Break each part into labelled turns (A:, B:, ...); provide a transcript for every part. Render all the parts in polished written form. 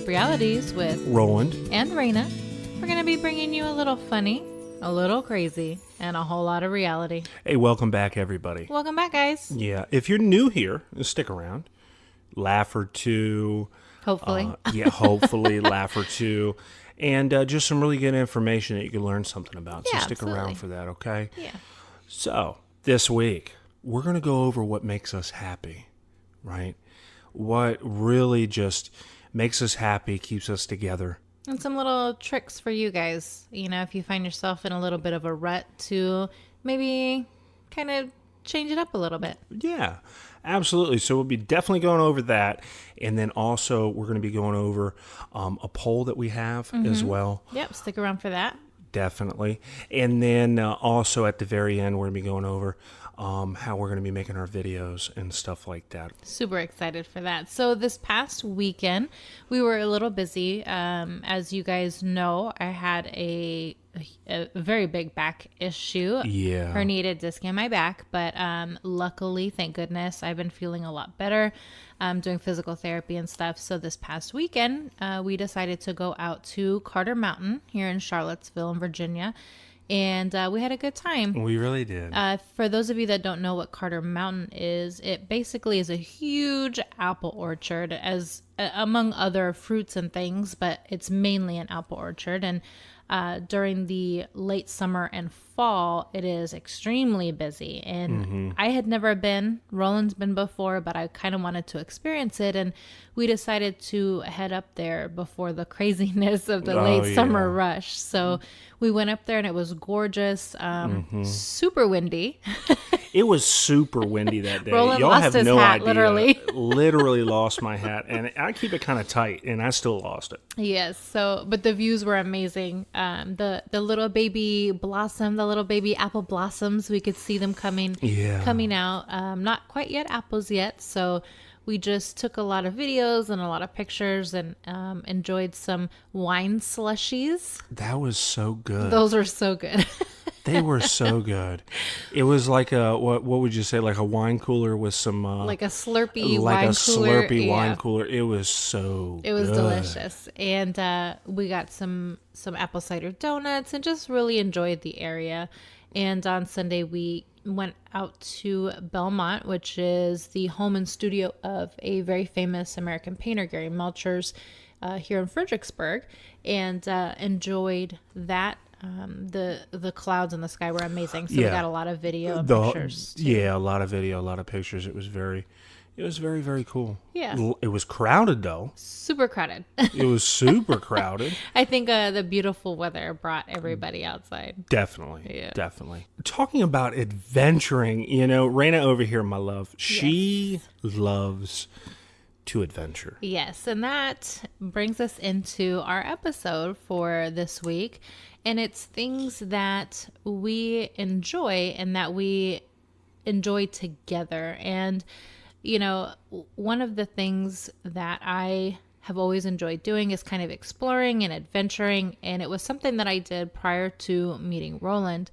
A: Gossip Realities with
B: Roland
A: and Reyna. We're going to be bringing you a little funny, a little crazy, and a whole lot of reality.
B: Hey, welcome back, everybody.
A: Welcome back, guys.
B: Yeah, if you're new here, stick around. Laugh or two.
A: Hopefully.
B: Hopefully, laugh or two. And just some really good information that you can learn something about.
A: Yeah,
B: so stick
A: absolutely.
B: around for that, okay?
A: Yeah.
B: So, this week, we're going to go over what makes us happy, right? What really just makes us happy, keeps us together.
A: And some little tricks for you guys. You know, if you find yourself in a little bit of a rut, to maybe kind of change it up a little bit.
B: Yeah, absolutely. So we'll be definitely going over that. And then also we're going to be going over a poll that we have as well.
A: Yep, stick around for that.
B: Definitely. And then also at the very end, we're going to be going over how we're going to be making our videos and stuff like that.
A: Super excited for that. So this past weekend, we were a little busy. As you guys know, I had a very big back issue.
B: Yeah.
A: Herniated disc in my back. But luckily, thank goodness, I've been feeling a lot better. Doing physical therapy and stuff. So this past weekend, we decided to go out to Carter Mountain here in Charlottesville in Virginia. And we had a good time.
B: We really did.
A: For those of you that don't know what Carter Mountain is, it basically is a huge apple orchard, as among other fruits and things, but it's mainly an apple orchard. And during the late summer and fall, it is extremely busy. And I had never been. Roland's been before, but I kind of wanted to experience it. And we decided to head up there before the craziness of the late summer rush. So we went up there and it was gorgeous, super windy.
B: It was super windy that day.
A: Roland
B: Y'all
A: lost
B: have
A: his
B: no
A: hat,
B: idea.
A: literally.
B: Literally lost my hat. And I keep it kind of tight, and I still lost it.
A: Yes. So, but the views were amazing. The little baby blossom, the little baby apple blossoms, we could see them coming out. Not quite yet apples yet. So we just took a lot of videos and a lot of pictures and enjoyed some wine slushies.
B: That was so good.
A: Those were so good.
B: They were so good. It was like a, what would you say, like a wine cooler with some...
A: like a Slurpee
B: like
A: wine
B: a
A: cooler.
B: Slurpee wine
A: Yeah.
B: cooler. It was so
A: It was
B: good.
A: delicious. And we got some apple cider donuts and just really enjoyed the area. And on Sunday, we went out to Belmont, which is the home and studio of a very famous American painter, Gary Melchers, here in Fredericksburg, and enjoyed that. The clouds in the sky were amazing, so we got a lot of video and pictures too.
B: Yeah, a lot of video, a lot of pictures. It was very, very cool.
A: Yeah.
B: It was crowded, though.
A: Super crowded.
B: It was super crowded.
A: I think the beautiful weather brought everybody outside.
B: Definitely.
A: Yeah.
B: Definitely. Talking about adventuring, Reyna over here, my love, she loves to adventure.
A: Yes, and that brings us into our episode for this week. And it's things that we enjoy and that we enjoy together. And, one of the things that I have always enjoyed doing is kind of exploring and adventuring. And it was something that I did prior to meeting Roland.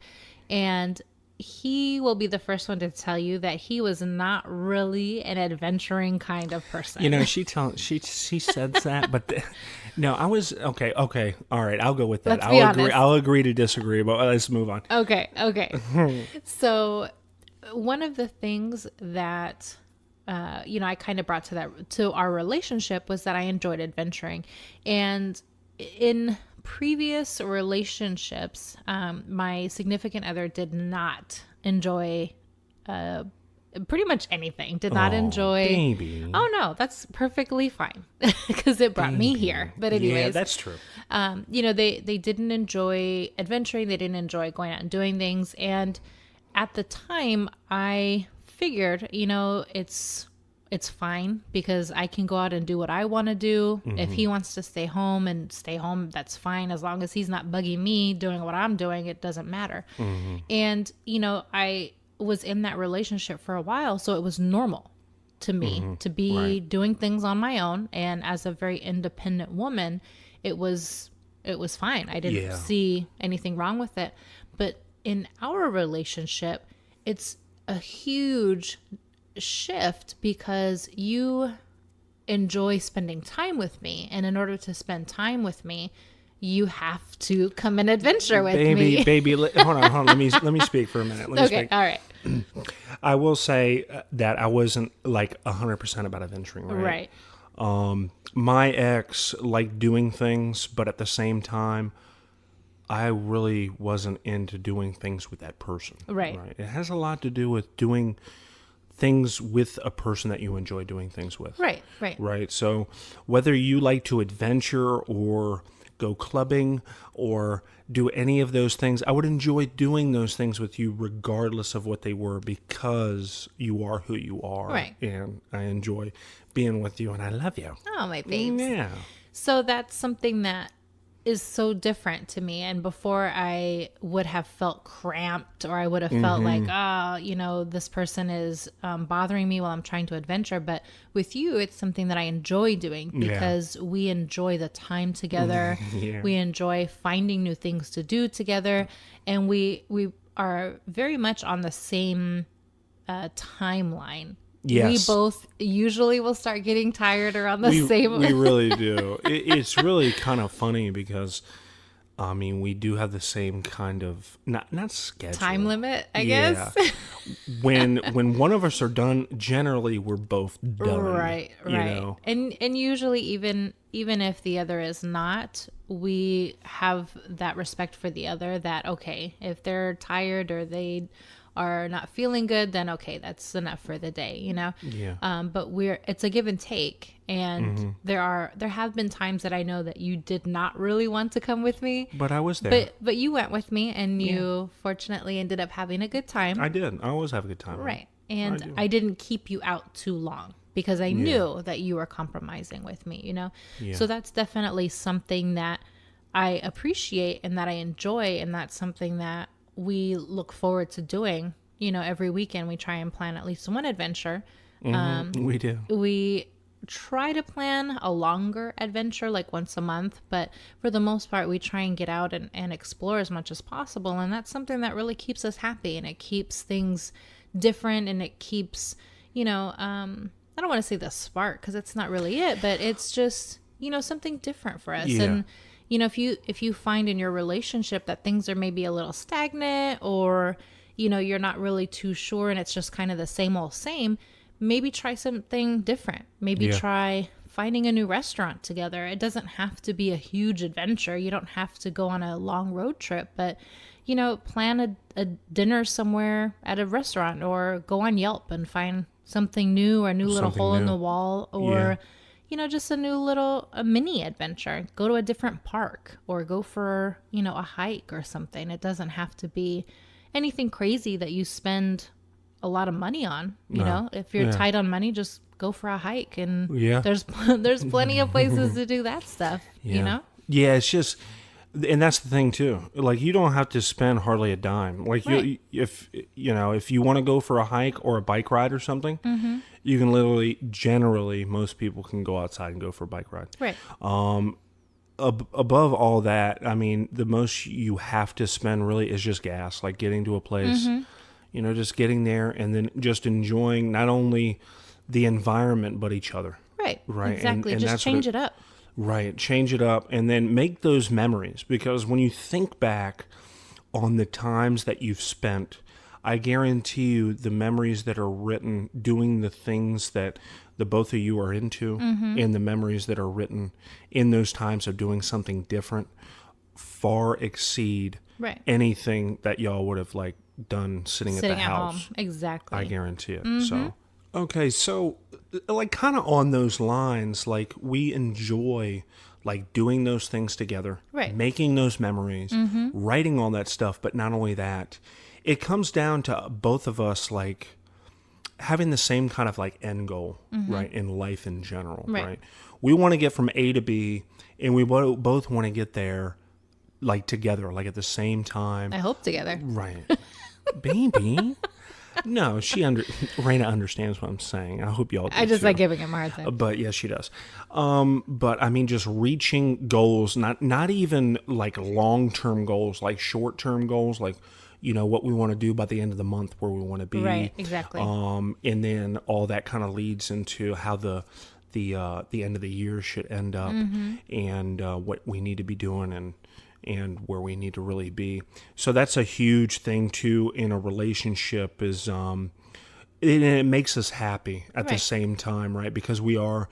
A: And he will be the first one to tell you that he was not really an adventuring kind of person.
B: She said that, but no, I was okay. All right, I'll go with that.
A: Let's be honest.
B: I'll agree to disagree, but let's move on.
A: Okay. So one of the things that I kind of brought to our relationship was that I enjoyed adventuring. And in previous relationships, my significant other did not enjoy pretty much anything. Did not enjoy.
B: Baby.
A: Oh no, that's perfectly fine because it brought me here. But anyways,
B: yeah, that's true.
A: They didn't enjoy adventuring. They didn't enjoy going out and doing things. And at the time, I figured, it's fine because I can go out and do what I want to do. Mm-hmm. If he wants to stay home, that's fine. As long as he's not bugging me doing what I'm doing, it doesn't matter. Mm-hmm. And, I was in that relationship for a while, so it was normal to me to be doing things on my own. And as a very independent woman, it was fine. I didn't see anything wrong with it. But in our relationship, it's a huge shift because you enjoy spending time with me. And in order to spend time with me, you have to come and adventure with me.
B: Baby, hold on. Let me speak for a minute.
A: Okay, all right.
B: I will say that I wasn't like 100% about adventuring, right?
A: Right.
B: My ex liked doing things, but at the same time, I really wasn't into doing things with that person.
A: Right.
B: It has a lot to do with doing things with a person that you enjoy doing things with.
A: Right.
B: Right. So whether you like to adventure or go clubbing or do any of those things, I would enjoy doing those things with you regardless of what they were, because you are who you are.
A: Right.
B: And I enjoy being with you, and I love you.
A: Oh, my babes.
B: Yeah.
A: So that's something that is so different to me. And before, I would have felt cramped, or I would have felt like, this person is bothering me while I'm trying to adventure. But with you, it's something that I enjoy doing because we enjoy the time together.
B: Yeah.
A: We enjoy finding new things to do together. And we are very much on the same timeline.
B: Yes.
A: We both usually will start getting tired around the same.
B: We really do. It's really kind of funny because, I mean, we do have the same kind of not schedule,
A: time limit, I guess.
B: when one of us are done, generally we're both done.
A: Right.
B: You know?
A: And usually even if the other is not, we have that respect for the other, that okay, if they're tired or they are not feeling good, then okay, that's enough for the day, you know?
B: Yeah.
A: But it's a give and take. And there have been times that I know that you did not really want to come with me.
B: But I was there.
A: But you went with me, and you fortunately ended up having a good time.
B: I did. I always have a good time.
A: Right. And I didn't keep you out too long because I knew that you were compromising with me, you know?
B: Yeah.
A: So that's definitely something that I appreciate and that I enjoy, and that's something that we look forward to doing. You know, every weekend we try and plan at least one adventure.
B: We do.
A: We try to plan a longer adventure, like once a month, but for the most part we try and get out and explore as much as possible. And that's something that really keeps us happy, and it keeps things different, and it keeps, I don't want to say the spark, because it's not really it, but it's just, something different for us.
B: Yeah.
A: And if you find in your relationship that things are maybe a little stagnant, or you're not really too sure and it's just kind of the same old same, maybe try something different. Maybe try finding a new restaurant together. It doesn't have to be a huge adventure. You don't have to go on a long road trip, but plan a dinner somewhere at a restaurant, or go on Yelp and find something new, or a new little hole in the wall, or just a new a mini adventure. Go to a different park, or go for, a hike or something. It doesn't have to be anything crazy that you spend a lot of money on. You know, if you're tight on money, just go for a hike, and there's plenty of places to do that stuff,
B: Yeah, it's just, and that's the thing too. Like, you don't have to spend hardly a dime. Like, if you want to go for a hike or a bike ride or something, you can generally, most people can go outside and go for a bike ride.
A: Right.
B: Above all that, I mean, the most you have to spend really is just gas, like getting to a place, just getting there, and then just enjoying not only the environment, but each other.
A: Right.
B: Right.
A: Exactly.
B: And
A: just change it up.
B: Right. Change it up, and then make those memories, because when you think back on the times that you've spent, I guarantee you the memories that are written doing the things that the both of you are into, and the memories that are written in those times of doing something different far exceed anything that y'all would have done sitting at the house.
A: Home. Exactly.
B: I guarantee it. So, okay. So kind of on those lines, we enjoy doing those things together, making those memories, writing all that stuff. But not only that, it comes down to both of us, having the same kind of end goal, right, in life in general, right? We want to get from A to B, and we both want to get there, together, at the same time.
A: I hope together.
B: Right. Baby. No, Reyna understands what I'm saying. I hope y'all do.
A: I just like giving him a hard time.
B: But yes, she does. But I mean, just reaching goals, not even long-term goals, short-term goals, what we want to do by the end of the month, where we want to be.
A: Right, exactly.
B: And then all that kind of leads into how the the end of the year should end up, and what we need to be doing, and where we need to really be. So that's a huge thing too in a relationship, is it makes us happy at the same time, right? Because we are,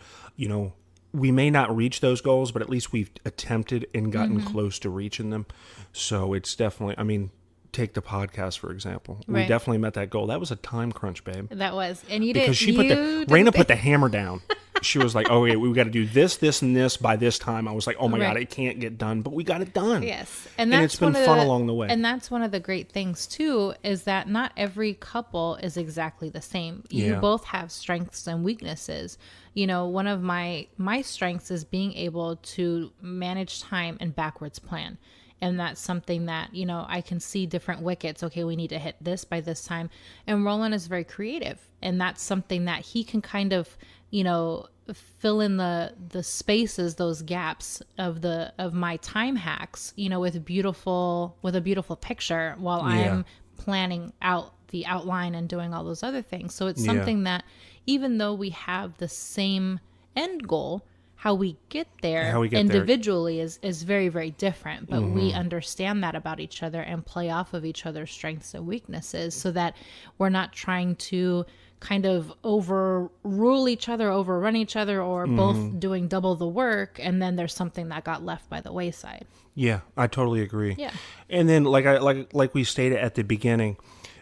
B: we may not reach those goals, but at least we've attempted and gotten close to reaching them. So it's definitely, take the podcast, for example. We definitely met that goal. That was a time crunch, babe.
A: That was. And you
B: because
A: did.
B: Reyna put the hammer down. She was like, okay, we got to do this, this, and this by this time. I was like, oh my God, it can't get done, but we got it done.
A: Yes.
B: And it's been fun along the way.
A: And that's one of the great things too, is that not every couple is exactly the same. You both have strengths and weaknesses. One of my strengths is being able to manage time and backwards plan. And that's something that, I can see different wickets. Okay, we need to hit this by this time. And Roland is very creative. And that's something that he can kind of, fill in the spaces, those gaps of my time hacks, with a beautiful picture while I'm planning out the outline and doing all those other things. So it's something that even though we have the same end goal, how we get there individually is very, very different. But we understand that about each other and play off of each other's strengths and weaknesses, so that we're not trying to kind of overrule each other, overrun each other, or both doing double the work, and then there's something that got left by the wayside. Yeah,
B: I totally agree.
A: Yeah.
B: And then like we stated at the beginning,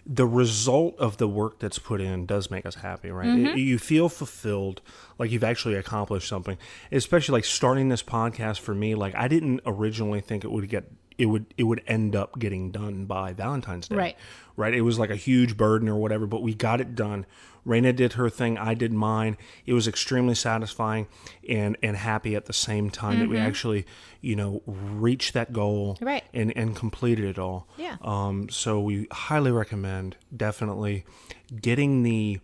B: the result of the work that's put in does make us happy, right? You feel fulfilled, like you've actually accomplished something. Especially like starting this podcast for me, like I didn't originally think it would end up getting done by Valentine's Day. Right. It was like a huge burden or whatever, but we got it done. Reyna did her thing, I did mine. It was extremely satisfying and happy at the same time that we actually, reached that goal and completed it all.
A: Yeah.
B: So we highly recommend definitely getting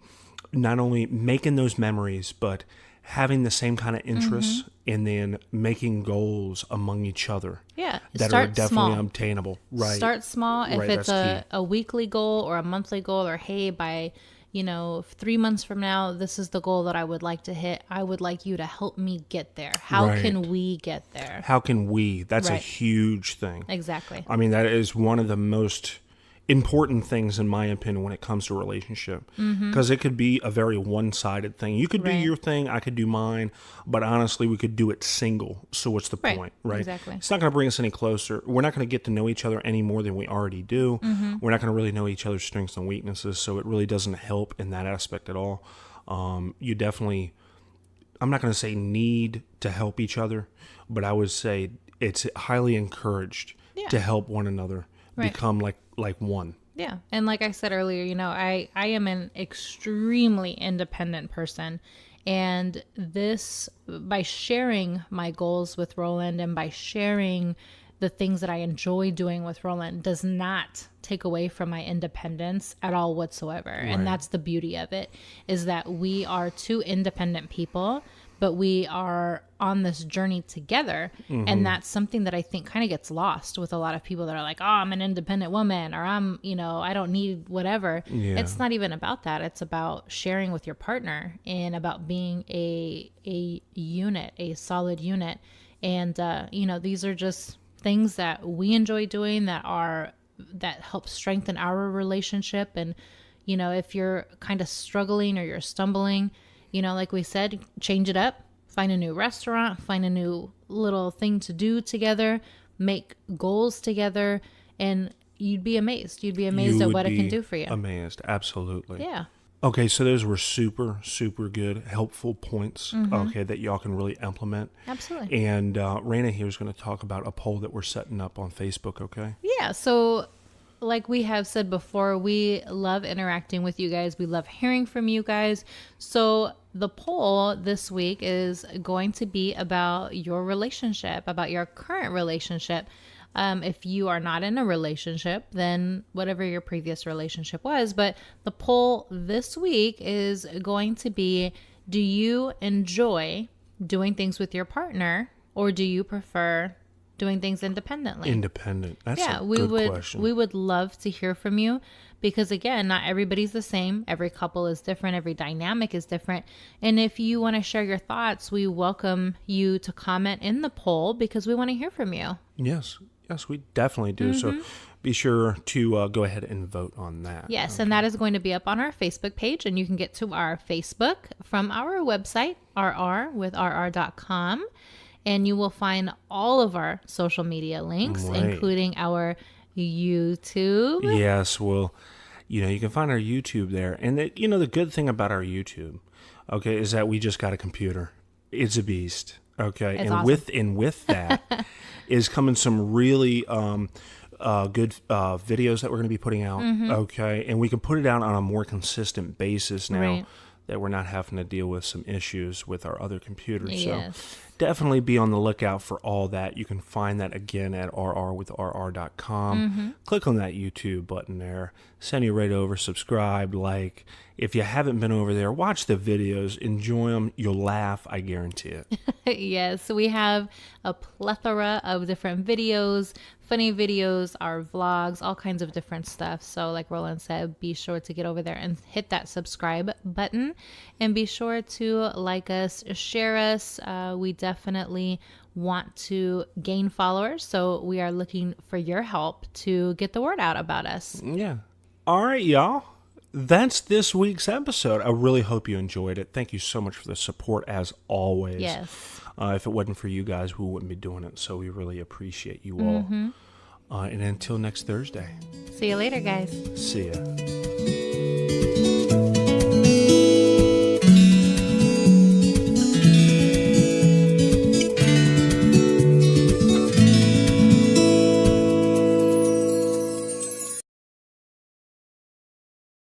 B: not only making those memories, but having the same kind of interests, and then making goals among each other.
A: Yeah.
B: That are definitely obtainable. Right.
A: Start small. If it's a weekly goal or a monthly goal, or hey, by 3 months from now, this is the goal that I would like to hit. I would like you to help me get there. How can we get there?
B: How can we? That's a huge thing.
A: Exactly.
B: That is one of the most important things, in my opinion, when it comes to a relationship, because it could be a very one-sided thing. You could do your thing, I could do mine, but honestly, we could do it single. So what's the point, right?
A: Exactly.
B: It's not going to bring us any closer. We're not going to get to know each other any more than we already do. We're not going to really know each other's strengths and weaknesses, so it really doesn't help in that aspect at all. You definitely, I'm not going to say need to help each other, but I would say it's highly encouraged to help one another become like one.
A: Yeah. And like I said earlier, I am an extremely independent person. And this, by sharing my goals with Roland and by sharing the things that I enjoy doing with Roland, does not take away from my independence at all whatsoever. And that's the beauty of it, is that we are two independent people, but we are on this journey together. And that's something that I think kind of gets lost with a lot of people that are like, oh, I'm an independent woman, or I'm, I don't need whatever. Yeah. It's not even about that. It's about sharing with your partner and about being a unit, a solid unit. And, these are just things that we enjoy doing that help strengthen our relationship. And, if you're kind of struggling or you're stumbling, like we said, change it up, find a new restaurant, find a new little thing to do together, make goals together, and you'd be amazed. You'd be amazed at what it can do for you.
B: Amazed. Absolutely.
A: Yeah.
B: Okay. So those were super, super good, helpful points. Okay. That y'all can really implement.
A: Absolutely.
B: And Reyna here is going to talk about a poll that we're setting up on Facebook. Okay.
A: Yeah. So like we have said before, we love interacting with you guys. We love hearing from you guys. So the poll this week is going to be about your relationship, about your current relationship. If you are not in a relationship, then whatever your previous relationship was. But the poll this week is going to be, do you enjoy doing things with your partner, or do you prefer doing things independently.
B: Independent. That's a good question.
A: We would love to hear from you because, again, not everybody's the same. Every couple is different. Every dynamic is different. And if you want to share your thoughts, we welcome you to comment in the poll because we want to hear from you.
B: Yes. Yes, we definitely do. So be sure to go ahead and vote on that.
A: Yes, and that is going to be up on our Facebook page, and you can get to our Facebook from our website, rrwithrr.com, and you will find all of our social media links, including our YouTube.
B: Yes, well, you can find our YouTube there. And, the good thing about our YouTube, okay, is that we just got a computer. It's a beast, okay?
A: It's
B: and
A: awesome.
B: with that is coming some really good videos that we're going to be putting out, okay? And we can put it out on a more consistent basis now that we're not having to deal with some issues with our other computers.
A: Yes.
B: So definitely be on the lookout for all that. You can find that again at rrwithrr.com. Click on that YouTube button there. Send you right over. Subscribe, like. If you haven't been over there, watch the videos. Enjoy them. You'll laugh. I guarantee it.
A: Yes, we have a plethora of different videos, funny videos, our vlogs, all kinds of different stuff. So like Roland said, be sure to get over there and hit that subscribe button. And be sure to like us, share us. We definitely want to gain followers. So we are looking for your help to get the word out about us.
B: Yeah. All right, y'all. That's this week's episode. I really hope you enjoyed it. Thank you so much for the support, as always.
A: Yes.
B: If it wasn't for you guys, we wouldn't be doing it. So we really appreciate you all. And until next Thursday.
A: See you later, guys.
B: See ya.